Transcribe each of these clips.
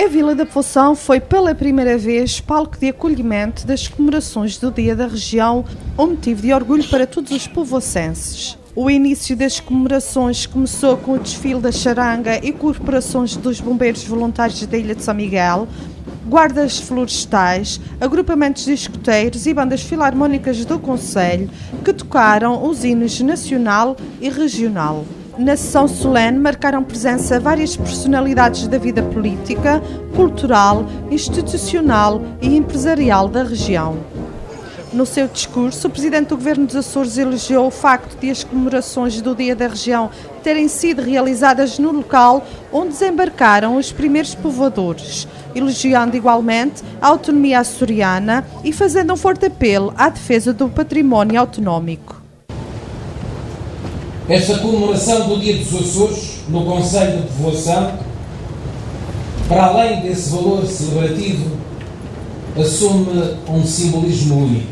A Vila da Poção foi pela primeira vez palco de acolhimento das comemorações do Dia da Região, um motivo de orgulho para todos os povoacenses. O início das comemorações começou com o desfile da charanga e corporações dos bombeiros voluntários da Ilha de São Miguel, guardas florestais, agrupamentos de escoteiros e bandas filarmónicas do concelho que tocaram os hinos nacional e regional. Na sessão solene marcaram presença várias personalidades da vida política, cultural, institucional e empresarial da região. No seu discurso, o Presidente do Governo dos Açores elogiou o facto de as comemorações do Dia da Região terem sido realizadas no local onde desembarcaram os primeiros povoadores, elogiando igualmente a autonomia açoriana e fazendo um forte apelo à defesa do património autonómico. Esta comemoração do Dia dos Açores, no Concelho de Povoação, para além desse valor celebrativo, assume um simbolismo único.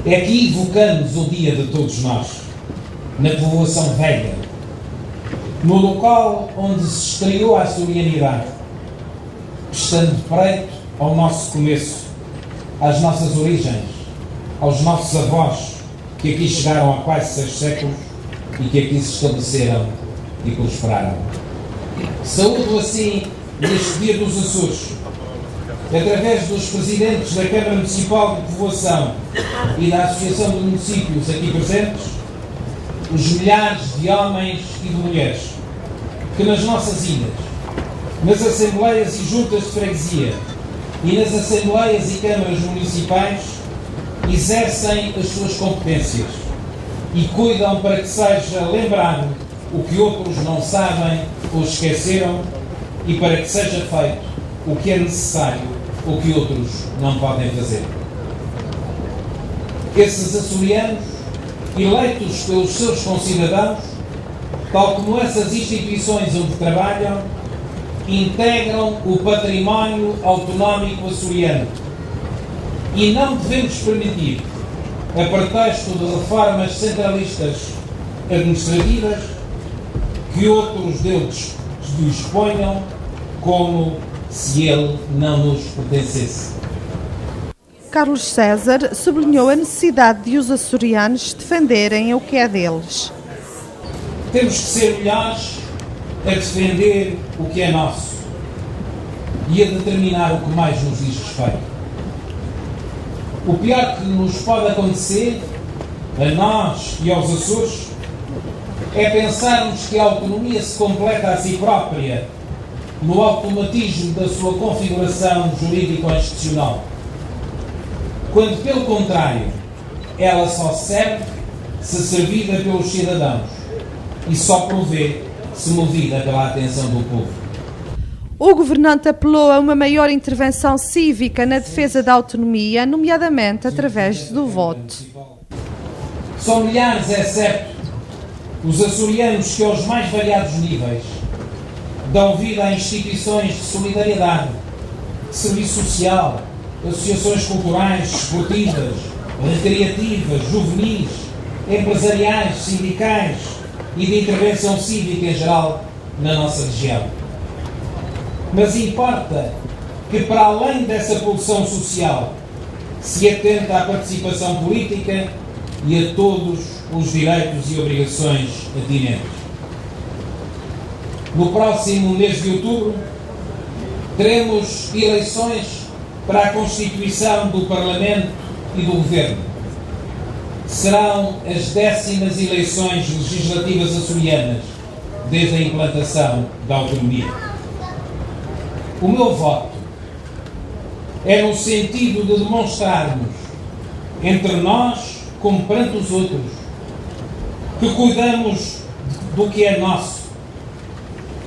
É que evocamos o dia de todos nós, na Povoação Velha, no local onde se estreou a açorianidade, estando de preto ao nosso começo, às nossas origens, aos nossos avós, que aqui chegaram há quase 6 séculos e que aqui se estabeleceram e prosperaram. Saúdo assim, neste Dia dos Açores, através dos presidentes da Câmara Municipal de Povoação e da Associação de Municípios aqui presentes, os milhares de homens e de mulheres que nas nossas ilhas, nas assembleias e juntas de freguesia e nas assembleias e câmaras municipais exercem as suas competências e cuidam para que seja lembrado o que outros não sabem ou esqueceram e para que seja feito o que é necessário, o que outros não podem fazer. Esses açorianos, eleitos pelos seus concidadãos, tal como essas instituições onde trabalham, integram o património autonómico açoriano e não devemos permitir, a pretexto de reformas centralistas administrativas, que outros deles disponham como se ele não nos pertencesse. Carlos César sublinhou a necessidade de os açorianos defenderem o que é deles. Temos que ser melhores a defender o que é nosso e a determinar o que mais nos diz respeito. O pior que nos pode acontecer, a nós e aos Açores, é pensarmos que a autonomia se completa a si própria no automatismo da sua configuração jurídico-institucional, quando, pelo contrário, ela só serve se servida pelos cidadãos e só provê se movida pela atenção do povo. O governante apelou a uma maior intervenção cívica na defesa da autonomia, nomeadamente através do voto. São milhares, é certo, os açorianos que aos mais variados níveis dão vida a instituições de solidariedade, de serviço social, associações culturais, esportivas, recreativas, juvenis, empresariais, sindicais e de intervenção cívica em geral na nossa região. Mas importa que, para além dessa pulsão social, se atenta à participação política e a todos os direitos e obrigações atinentes. No próximo mês de outubro, teremos eleições para a constituição do Parlamento e do Governo. Serão as 10ª eleições legislativas açorianas desde a implantação da autonomia. O meu voto é no sentido de demonstrarmos, entre nós como perante os outros, que cuidamos do que é nosso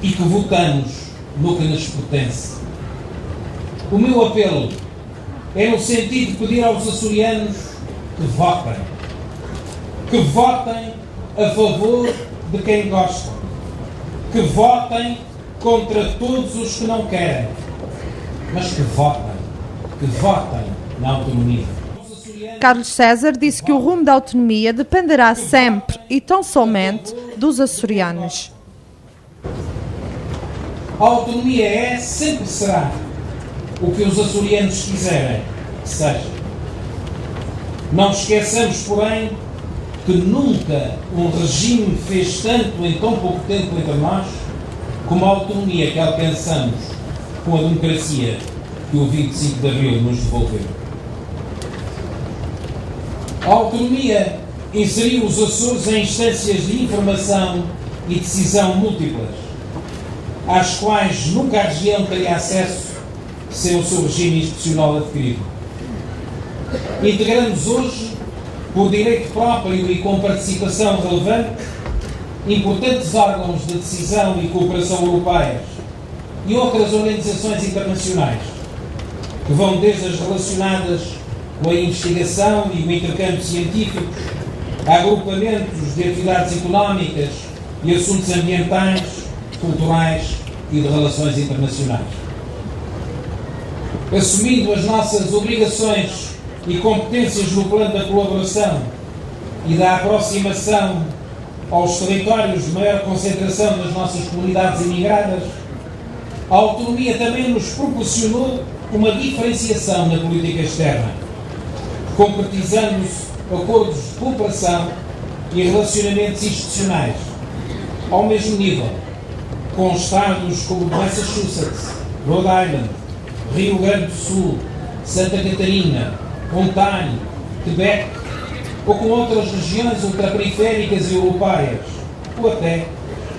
e que votamos no que nos pertence. O meu apelo é no sentido de pedir aos açorianos que votem a favor de quem gosta, que votem contra todos os que não querem, mas que votem na autonomia. Carlos César disse que o rumo da autonomia dependerá sempre e tão somente dos açorianos. A autonomia é, sempre será, o que os açorianos quiserem que seja. Não esqueçamos, porém, que nunca um regime fez tanto em tão pouco tempo entre nós como a autonomia que alcançamos com a democracia que o 25 de Abril nos devolveu. A autonomia inseriu os Açores em instâncias de informação e decisão múltiplas, às quais nunca a região teria acesso sem o seu regime institucional adquirido. Integramos hoje, por direito próprio e com participação relevante, importantes órgãos de decisão e cooperação europeias e outras organizações internacionais, que vão desde as relacionadas com a investigação e o intercâmbio científico, a agrupamentos de atividades económicas e assuntos ambientais, culturais e de relações internacionais. Assumindo as nossas obrigações e competências no plano da colaboração e da aproximação aos territórios de maior concentração das nossas comunidades imigradas, a autonomia também nos proporcionou uma diferenciação na política externa, concretizando-se acordos de cooperação e relacionamentos institucionais ao mesmo nível, com estados como Massachusetts, Rhode Island, Rio Grande do Sul, Santa Catarina, Ontário, Quebec, ou com outras regiões ultraperiféricas e europeias, ou até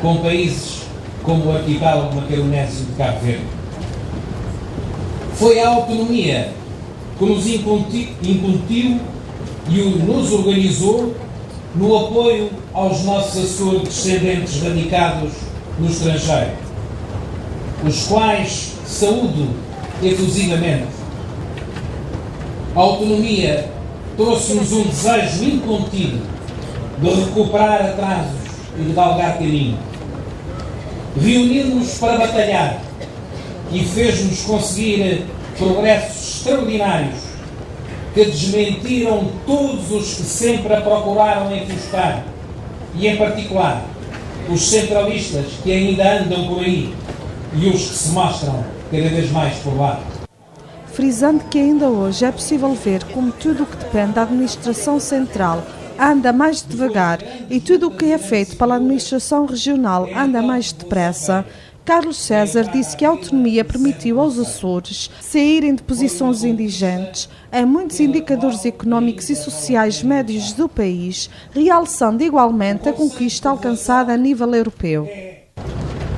com países como o arquipélago macaronésio de Cabo Verde. Foi a autonomia que nos incutiu e nos organizou no apoio aos nossos Açores-descendentes radicados no estrangeiro, os quais saúdo efusivamente. A autonomia trouxe-nos um desejo incontido de recuperar atrasos e de galgar caminho. Reunir-nos para batalhar e fez-nos conseguir progressos extraordinários que desmentiram todos os que sempre a procuraram enfuscar, e em particular os centralistas que ainda andam por aí e os que se mostram cada vez mais por lá. Frisando que ainda hoje é possível ver como tudo o que depende da administração central anda mais devagar e tudo o que é feito pela administração regional anda mais depressa, Carlos César disse que a autonomia permitiu aos Açores saírem de posições indigentes em muitos indicadores económicos e sociais médios do país, realçando igualmente a conquista alcançada a nível europeu.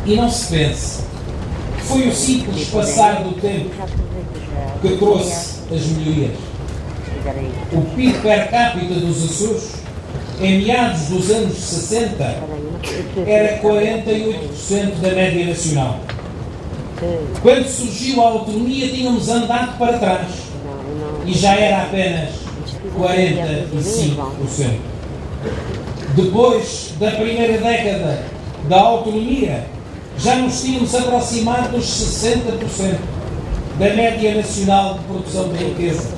E não se pense que foi o simples passar do tempo que trouxe as melhorias. O PIB per capita dos Açores, em meados dos anos 60, era 48% da média nacional. Quando surgiu a autonomia, tínhamos andado para trás e já era apenas 45%. Depois da primeira década da autonomia, já nos tínhamos aproximado dos 60% da média nacional de produção de riqueza.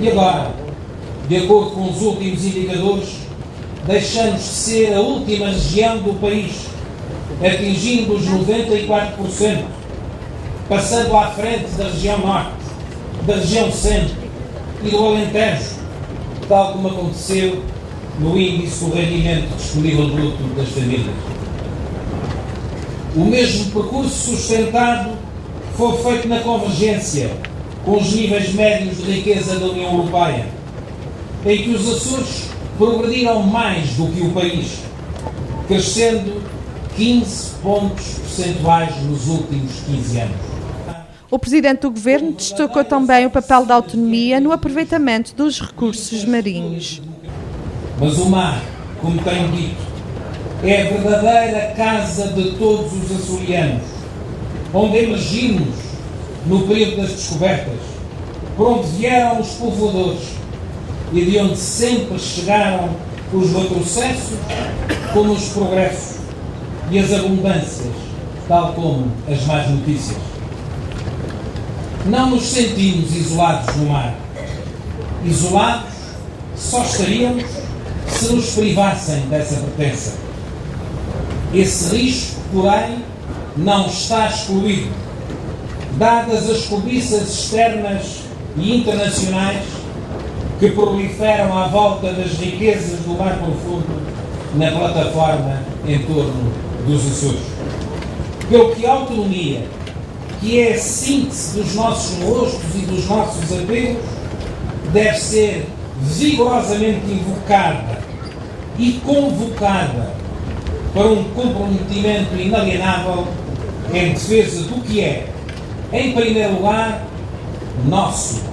E agora, de acordo com os últimos indicadores, deixamos de ser a última região do país, atingindo os 94%, passando à frente da região norte, da região centro e do Alentejo, tal como aconteceu no índice do rendimento disponível bruto das famílias. O mesmo percurso sustentado foi feito na convergência com os níveis médios de riqueza da União Europeia, em que os Açores progrediram mais do que o país, crescendo 15 pontos percentuais nos últimos 15 anos. O Presidente do Governo destacou também o papel da autonomia no aproveitamento dos recursos marinhos. Mas o mar, como tenho dito, é a verdadeira casa de todos os açorianos, onde emergimos no período das descobertas, por onde vieram os povoadores e de onde sempre chegaram os retrocessos como os progressos e as abundâncias, tal como as más notícias. Não nos sentimos isolados no mar. Isolados só estaríamos se nos privassem dessa pertença. Esse risco, porém, não está excluído, dadas as cobiças externas e internacionais que proliferam à volta das riquezas do mar profundo na plataforma em torno dos Açores. Pelo que a autonomia, que é a síntese dos nossos rostos e dos nossos apelos, deve ser vigorosamente invocada e convocada para um comprometimento inalienável em defesa do que é, em primeiro lugar, nosso,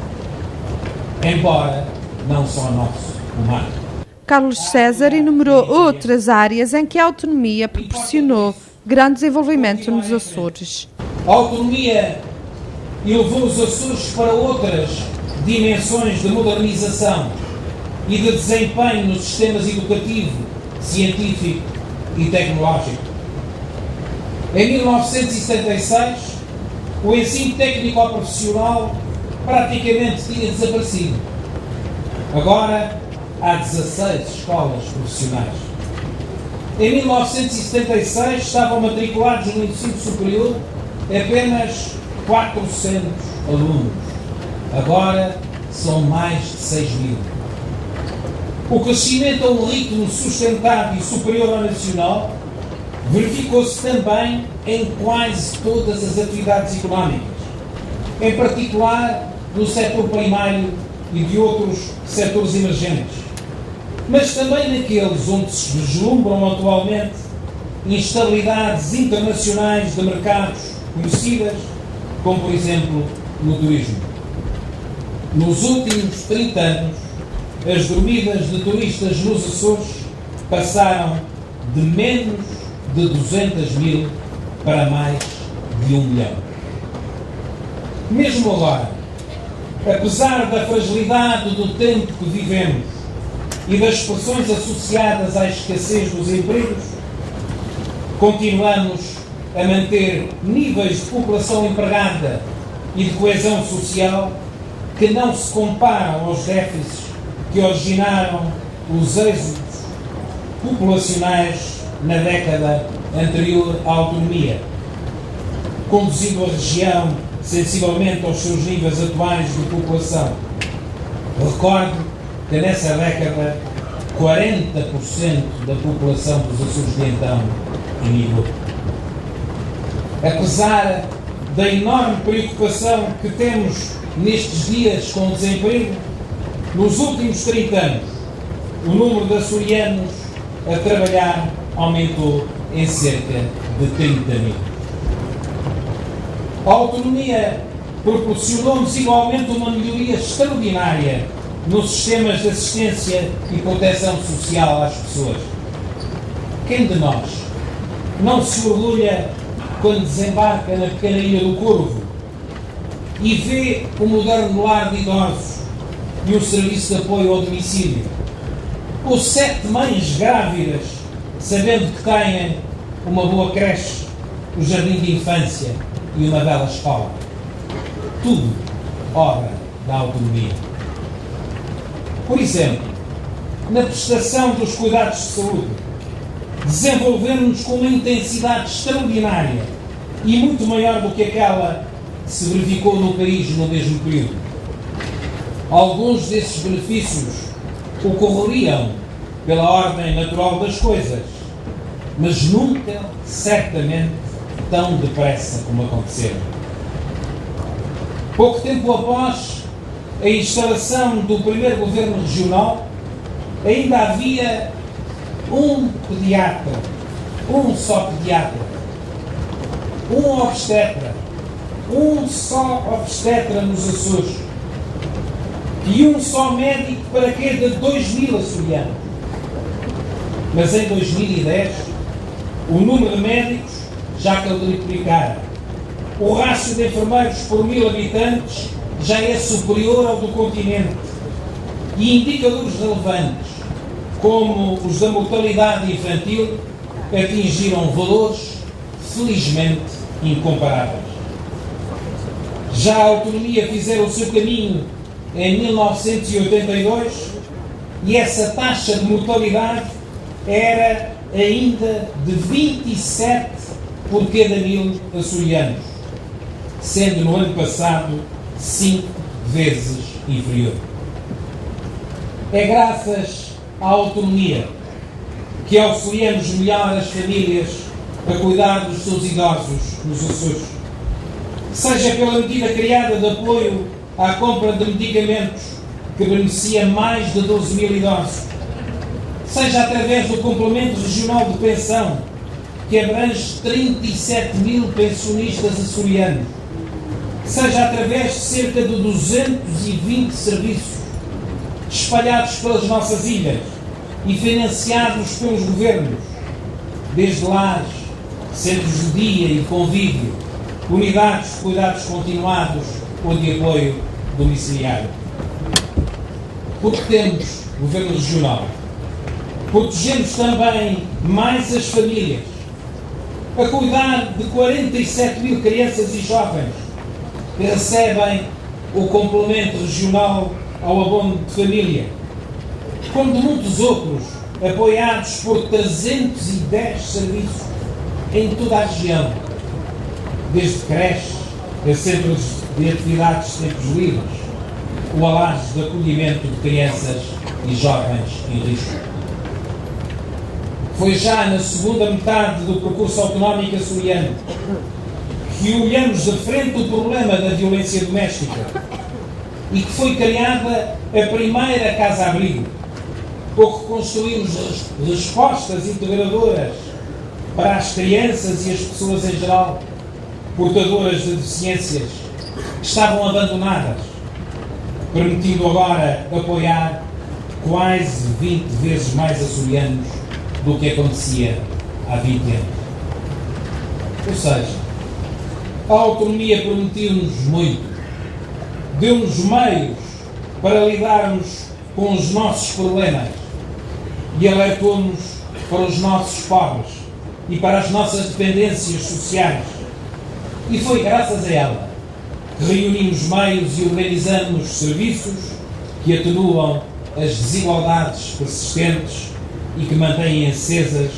embora não só nosso, o mar. Carlos César enumerou outras áreas em que a autonomia proporcionou grande desenvolvimento nos Açores. A autonomia elevou os Açores para outras dimensões de modernização e de desempenho nos sistemas educativo, científico e tecnológico. Em 1976, o ensino técnico-profissional praticamente tinha desaparecido. Agora, há 16 escolas profissionais. Em 1976, estavam matriculados no ensino superior apenas 400 alunos. Agora, são mais de 6 mil. O crescimento a um ritmo sustentado e superior ao nacional verificou-se também em quase todas as atividades económicas, em particular no setor primário e de outros setores emergentes, mas também naqueles onde se vislumbram atualmente instabilidades internacionais de mercados conhecidas, como por exemplo no turismo. Nos últimos 30 anos, as dormidas de turistas nos Açores passaram de menos de 200 mil para mais de 1 milhão. Mesmo agora, apesar da fragilidade do tempo que vivemos e das pressões associadas à escassez dos empregos, continuamos a manter níveis de população empregada e de coesão social que não se comparam aos déficits que originaram os êxitos populacionais na década anterior à autonomia, conduzindo a região sensivelmente aos seus níveis atuais de população. Recordo que nessa década 40% da população dos Açores de então emigrou. Apesar da enorme preocupação que temos nestes dias com o desemprego, nos últimos 30 anos, o número de açorianos a trabalhar aumentou em cerca de 30 mil. A autonomia proporcionou-nos igualmente uma melhoria extraordinária nos sistemas de assistência e proteção social às pessoas. Quem de nós não se orgulha quando desembarca na pequena ilha do Corvo e vê o moderno lar de idosos e o serviço de apoio ao domicílio, ou 7 mães grávidas sabendo que têm uma boa creche, o jardim de infância e uma bela escola? Tudo obra da autonomia. Por exemplo, na prestação dos cuidados de saúde, desenvolvemos-nos com uma intensidade extraordinária e muito maior do que aquela que se verificou no país no mesmo período. Alguns desses benefícios ocorreriam pela ordem natural das coisas, mas nunca, certamente, tão depressa como aconteceram. Pouco tempo após a instalação do primeiro governo regional, ainda havia um pediatra, um só pediatra, um obstetra, um só obstetra nos Açores e um só médico para cada 2.000 açorianos. Mas em 2010, o número de médicos já quadruplicara. O rácio de enfermeiros por 1.000 habitantes já é superior ao do continente. E indicadores relevantes, como os da mortalidade infantil, atingiram valores felizmente incomparáveis. Já a autonomia fizera o seu caminho em 1982 e essa taxa de mortalidade era ainda de 27 por cada 1000 açorianos, sendo no ano passado 5 vezes inferior. É graças à autonomia que auxiliamos melhor as famílias a cuidar dos seus idosos nos Açores. Seja pela medida criada de apoio à compra de medicamentos que beneficia mais de 12 mil idosos, seja através do complemento regional de pensão que abrange 37 mil pensionistas açorianos, seja através de cerca de 220 serviços espalhados pelas nossas ilhas e financiados pelos governos, desde lares, centros de dia e convívio, unidades de cuidados continuados ou de apoio domiciliário. Porque temos governo regional, protegemos também mais as famílias, a cuidar de 47 mil crianças e jovens que recebem o complemento regional ao abono de família, como de muitos outros, apoiados por 310 serviços em toda a região, desde creches a centros de atividades de tempos livres, o alares de acolhimento de crianças e jovens em risco. Foi já na segunda metade do percurso autonómico açoriano que olhamos de frente o problema da violência doméstica e que foi criada a primeira casa-abrigo, ou que construímos respostas integradoras para as crianças e as pessoas em geral, portadoras de deficiências, que estavam abandonadas, permitindo agora apoiar quase 20 vezes mais açorianos do que acontecia há 20 anos. Ou seja, a autonomia permitiu-nos muito, deu-nos meios para lidarmos com os nossos problemas e alertou-nos para os nossos pobres e para as nossas dependências sociais. E foi graças a ela que reunimos meios e organizamos serviços que atenuam as desigualdades persistentes e que mantêm acesas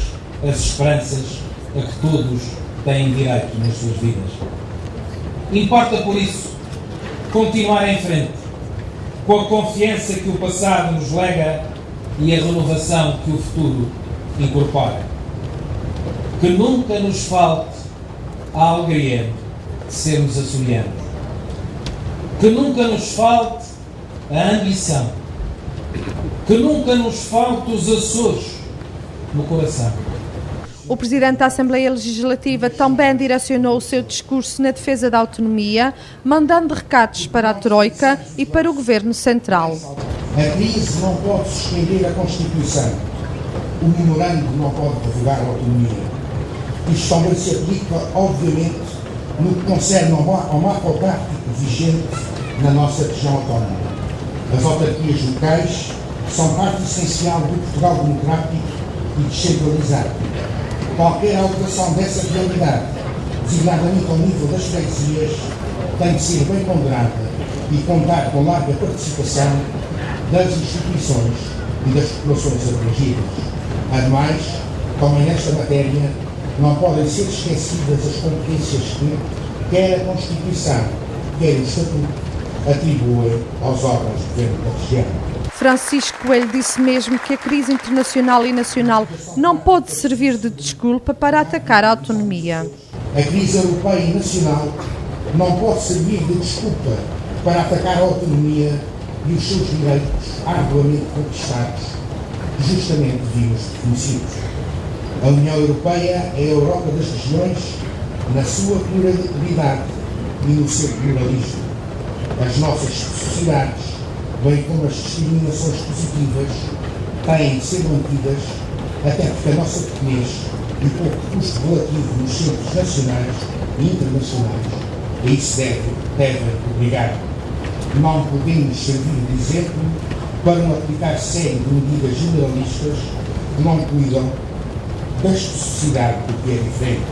as esperanças a que todos têm direito nas suas vidas. Importa, por isso, continuar em frente, com a confiança que o passado nos lega e a renovação que o futuro incorpora. Que nunca nos falte a alegria de sermos açorianos. Que nunca nos falte a ambição. Que nunca nos falte os Açores no coração. O Presidente da Assembleia Legislativa também direcionou o seu discurso na defesa da autonomia, mandando recados para a Troika e para o Governo Central. A crise não pode suspender a Constituição. O memorando não pode revogar a autonomia. Isto também se aplica, obviamente, no que concerne ao marco autárquico vigente na nossa região autónoma. As autarquias locais são parte essencial do Portugal democrático e descentralizado. Qualquer alteração dessa realidade, designadamente ao nível das freguesias, tem de ser bem ponderada e contar com larga participação das instituições e das populações abrangidas. Ademais, também nesta matéria, não podem ser esquecidas as competências que, quer a Constituição, quer o Estatuto, atribuem aos órgãos de governo da região. Francisco Coelho disse mesmo que a crise internacional e nacional não pode servir de desculpa para atacar a autonomia. A crise europeia e nacional não pode servir de desculpa para atacar a autonomia e os seus direitos arduamente conquistados, justamente vimos reconhecidos. A União Europeia é a Europa das regiões na sua pluralidade e no seu pluralismo. As nossas sociedades, bem como as discriminações positivas, têm de ser mantidas, até porque a nossa pequenez e o pouco custo relativo nos centros nacionais e internacionais a isso devem obrigar. Não podemos servir de exemplo para uma aplicar série de medidas generalistas que não cuidam da especificidade do que é diferente.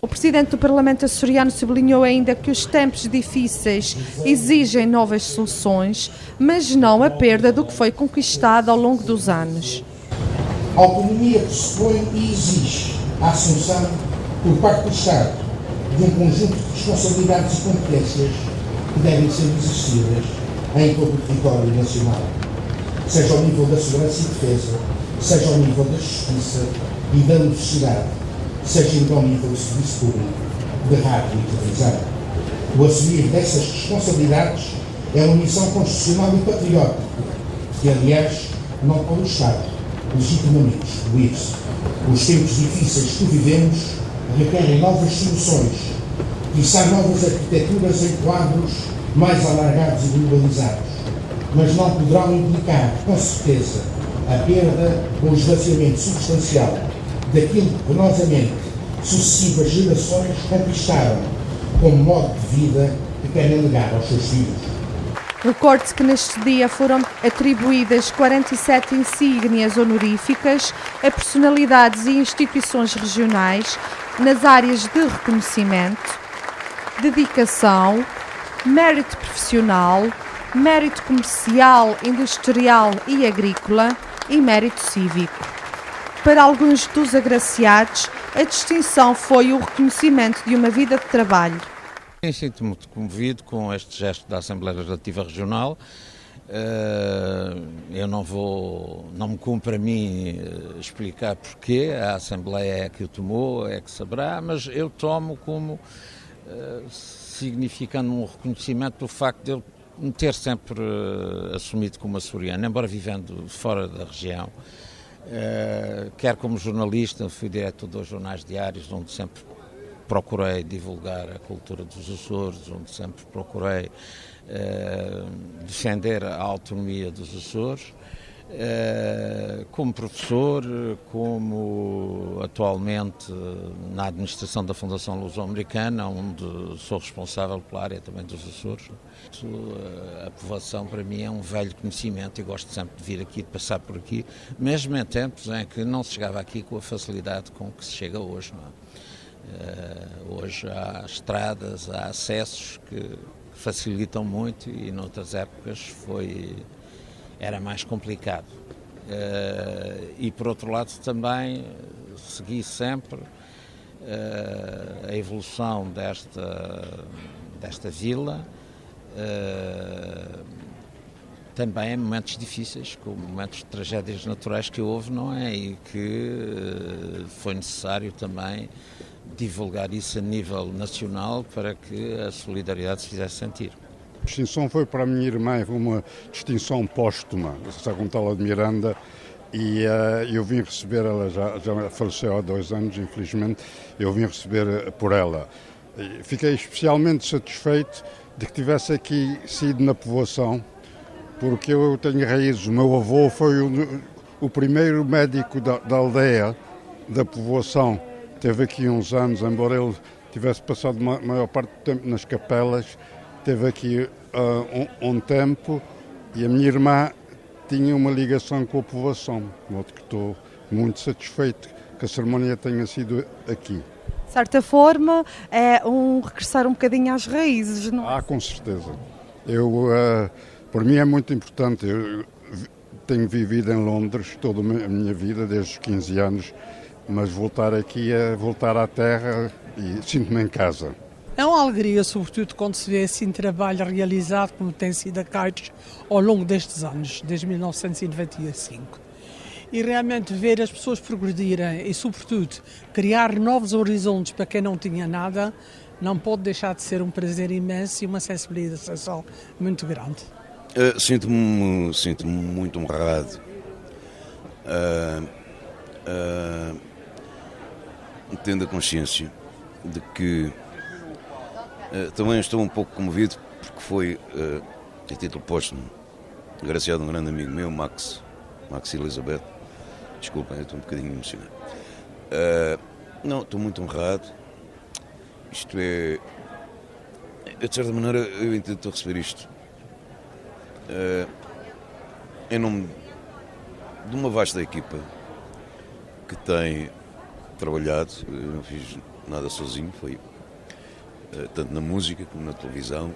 O Presidente do Parlamento açoriano sublinhou ainda que os tempos difíceis exigem novas soluções, mas não a perda do que foi conquistado ao longo dos anos. A autonomia pressupõe e exige a assunção por parte do Estado, de um conjunto de responsabilidades e competências que devem ser exercidas em todo o território nacional, seja ao nível da segurança e defesa, seja ao nível da justiça e da universidade, seja ainda ao nível do serviço público de rádio e televisão. O assumir dessas responsabilidades é uma missão constitucional e patriótica, que, aliás, não pode o Estado legitimamente excluir-se. Os tempos difíceis que vivemos requerem novas soluções, quiçá novas arquiteturas em quadros mais alargados e globalizados, mas não poderão implicar, com certeza, a perda ou esvaziamento substancial daquilo que penosamente sucessivas gerações conquistaram como modo de vida que querem legar aos seus filhos. Recorde-se que neste dia foram atribuídas 47 insígnias honoríficas a personalidades e instituições regionais nas áreas de reconhecimento, dedicação, mérito profissional, mérito comercial, industrial e agrícola e mérito cívico. Para alguns dos agraciados, a distinção foi o reconhecimento de uma vida de trabalho. Sinto-me muito comovido com este gesto da Assembleia Legislativa Regional. Eu não me cumpre a mim explicar porquê, a Assembleia é que o tomou, é que saberá, mas eu tomo como significando um reconhecimento do facto de eu me ter sempre assumido como açoriano, embora vivendo fora da região. Quer como jornalista, fui diretor dos jornais diários, onde sempre procurei divulgar a cultura dos Açores, onde sempre procurei defender a autonomia dos Açores. Como professor, como atualmente na administração da Fundação Luso-Americana, onde sou responsável pela área também dos Açores. A povoação para mim é um velho conhecimento e gosto sempre de vir aqui, de passar por aqui, mesmo em tempos em que não se chegava aqui com a facilidade com que se chega hoje. Não é? Hoje há estradas, há acessos que facilitam muito e noutras épocas era mais complicado. E por outro lado também segui sempre a evolução desta vila, também em momentos difíceis, como momentos de tragédias naturais que houve, não é? E que foi necessário também divulgar isso a nível nacional para que a solidariedade se fizesse sentir. A distinção foi para a minha irmã uma distinção póstuma, Sá Gonçalo de Miranda, e eu vim receber, ela já faleceu há 2 anos, infelizmente, eu vim receber por ela. Fiquei especialmente satisfeito de que tivesse aqui sido na povoação, porque eu tenho raízes. O meu avô foi o primeiro médico da aldeia, da povoação. Teve aqui uns anos, embora ele tivesse passado a maior parte do tempo nas capelas, teve aqui um tempo, e a minha irmã tinha uma ligação com a povoação, de modo que estou muito satisfeito que a cerimónia tenha sido aqui. De certa forma, é regressar um bocadinho às raízes, não é? Com certeza. Para mim é muito importante. Eu tenho vivido em Londres toda a minha vida, desde os 15 anos, mas voltar aqui é voltar à terra e sinto-me em casa. É uma alegria, sobretudo, quando se vê assim trabalho realizado, como tem sido a CAITES ao longo destes anos, desde 1995. E realmente ver as pessoas progredirem e, sobretudo, criar novos horizontes para quem não tinha nada, não pode deixar de ser um prazer imenso e uma sensibilização muito grande. Sinto-me muito honrado. Tendo a consciência de que também estou um pouco comovido porque foi, a título póstumo, agraciado um grande amigo meu, Max Elizabeth. Desculpem, eu estou um bocadinho emocionado. Não, estou muito honrado. Isto é, de certa maneira, eu intento receber isto em nome de uma vasta equipa que tem trabalhado. Eu não fiz nada sozinho, foi tanto na música como na televisão.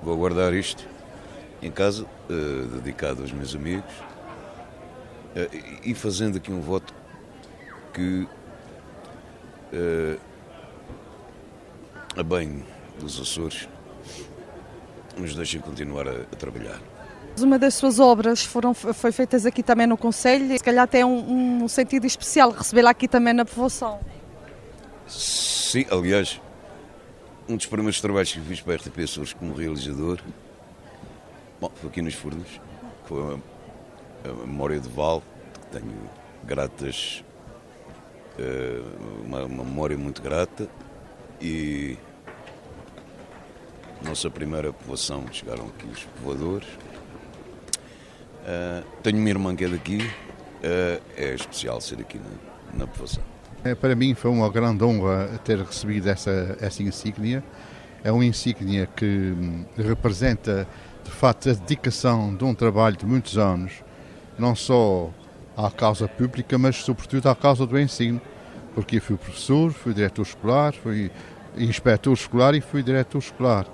Vou guardar isto em casa, dedicado aos meus amigos, e fazendo aqui um voto que a bem dos Açores, nos deixem continuar a trabalhar. Uma das suas obras foi feitas aqui também no Conselho, e se calhar tem um sentido especial recebê-la aqui também na povoação. Sim, aliás, um dos primeiros trabalhos que fiz para a RTP Açores como realizador, foi aqui nos Furnos, com a Memória de Val, que tenho gratas, uma memória muito grata, e nossa primeira povoação, chegaram aqui os povoadores. Tenho uma irmã que é daqui, é especial ser aqui na povoação. Para mim foi uma grande honra ter recebido essa insígnia. É uma insígnia que representa, de facto, a dedicação de um trabalho de muitos anos, não só à causa pública, mas sobretudo à causa do ensino, porque eu fui professor, fui diretor escolar, fui inspetor escolar e fui diretor escolar.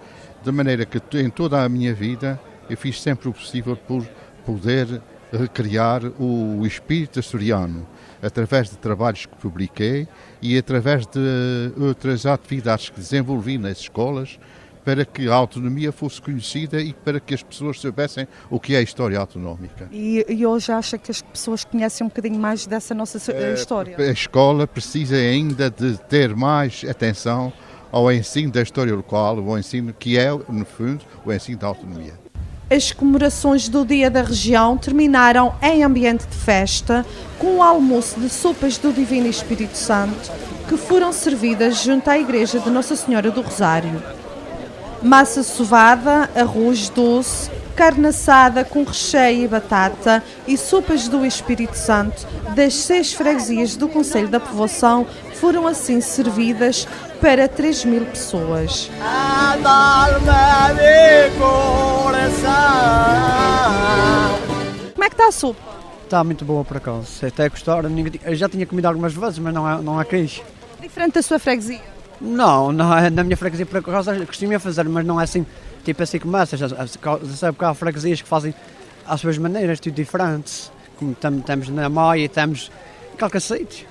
De maneira que em toda a minha vida eu fiz sempre o possível por poder recriar o espírito açoriano, através de trabalhos que publiquei e através de outras atividades que desenvolvi nas escolas, para que a autonomia fosse conhecida e para que as pessoas soubessem o que é a história autonómica. E hoje acha que as pessoas conhecem um bocadinho mais dessa nossa história? A escola precisa ainda de ter mais atenção ao ensino da história local, o ensino que é, no fundo, o ensino da autonomia. As comemorações do Dia da Região terminaram em ambiente de festa, com o almoço de sopas do Divino Espírito Santo, que foram servidas junto à Igreja de Nossa Senhora do Rosário. Massa sovada, arroz doce, carne assada com recheio e batata e sopas do Espírito Santo das 6 freguesias do Conselho da Povoação foram assim servidas para 3.000 pessoas. Como é que está a sopa? Está muito boa por acaso, até a gostar. Eu já tinha comido algumas vezes, mas não há queijo. Diferente da sua freguesia? Não, na minha freguesia por acaso costumo fazer, mas não é assim, tipo assim como essas. Sabe que há freguesias que fazem às suas maneiras, tudo diferentes. Como temos na Maia, temos em Calcacete.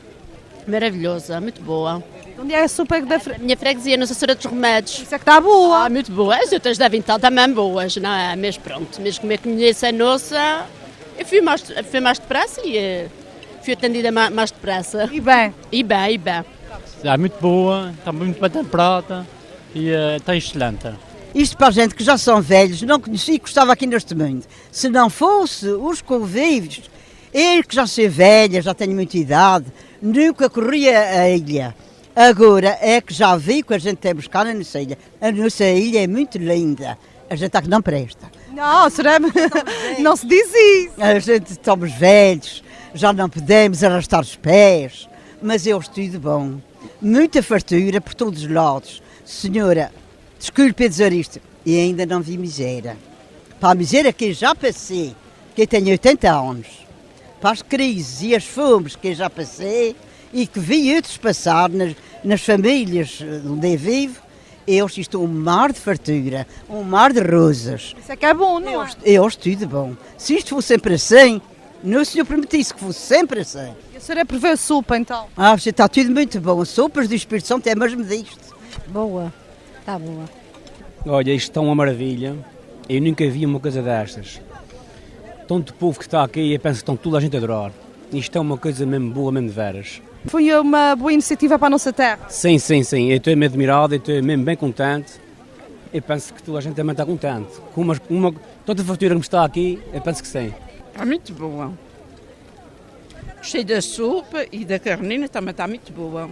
Maravilhosa, muito boa. Onde é a sopa da minha freguesia, Nossa Senhora dos Remédios. Isso é que está boa. Muito boa. As outras devem estar também boas, não é? Mas pronto, mesmo como eu conheço a nossa, eu fui mais depressa e fui atendida mais depressa. E bem? E bem. Está muito boa, está muito bem temperada e está excelente. Isto para a gente que já são velhos, não conhecia e gostava aqui neste mundo. Se não fosse os convívios, eu que já sou velha, já tenho muita idade, nunca corria a ilha. Agora é que já vi que a gente tem buscar na nossa ilha. A nossa ilha é muito linda. A gente está que não presta. Não, será? Não se diz isso. A gente estamos velhos, já não podemos arrastar os pés, mas é tudo bom. Muita fartura por todos os lados. Senhora, desculpe dizer isto, e ainda não vi miséria. Para a miséria que eu já passei, que eu tenho 80 anos, para as crises e as fomes que eu já passei e que vi outros passar nas famílias onde eu vivo, eles estão um mar de fartura, um mar de rosas. Isso é que é bom, não é? Eles tudo bom. Se isto fosse sempre assim, não, o senhor permitisse que fosse sempre assim. E a senhora prevê a sopa, então? Você está tudo muito bom. As sopas do Espírito Santo é mesmo disto. Boa, está boa. Olha, isto está uma maravilha. Eu nunca vi uma coisa destas. Tanto povo que está aqui, eu penso que estão toda a gente a adorar. Isto é uma coisa mesmo boa, mesmo de veras. Foi uma boa iniciativa para a nossa terra? Sim. Eu estou mesmo admirado, eu estou mesmo bem contente. Eu penso que toda a gente também está contente. Com tanta fartura que está aqui, eu penso que sim. Está muito boa. Gostei da sopa e da carninha também está muito boa.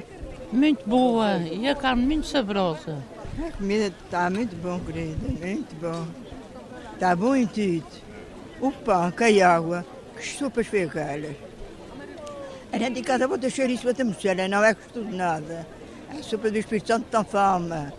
Muito boa e a carne muito saborosa. A comida está muito bom, querida, muito bom. Está bom em tudo. O pão, com a água, que sopas fegalas. A gente em casa bota chouriço, bota moçada, não é gostoso de nada. A sopa do Espírito Santo está fama.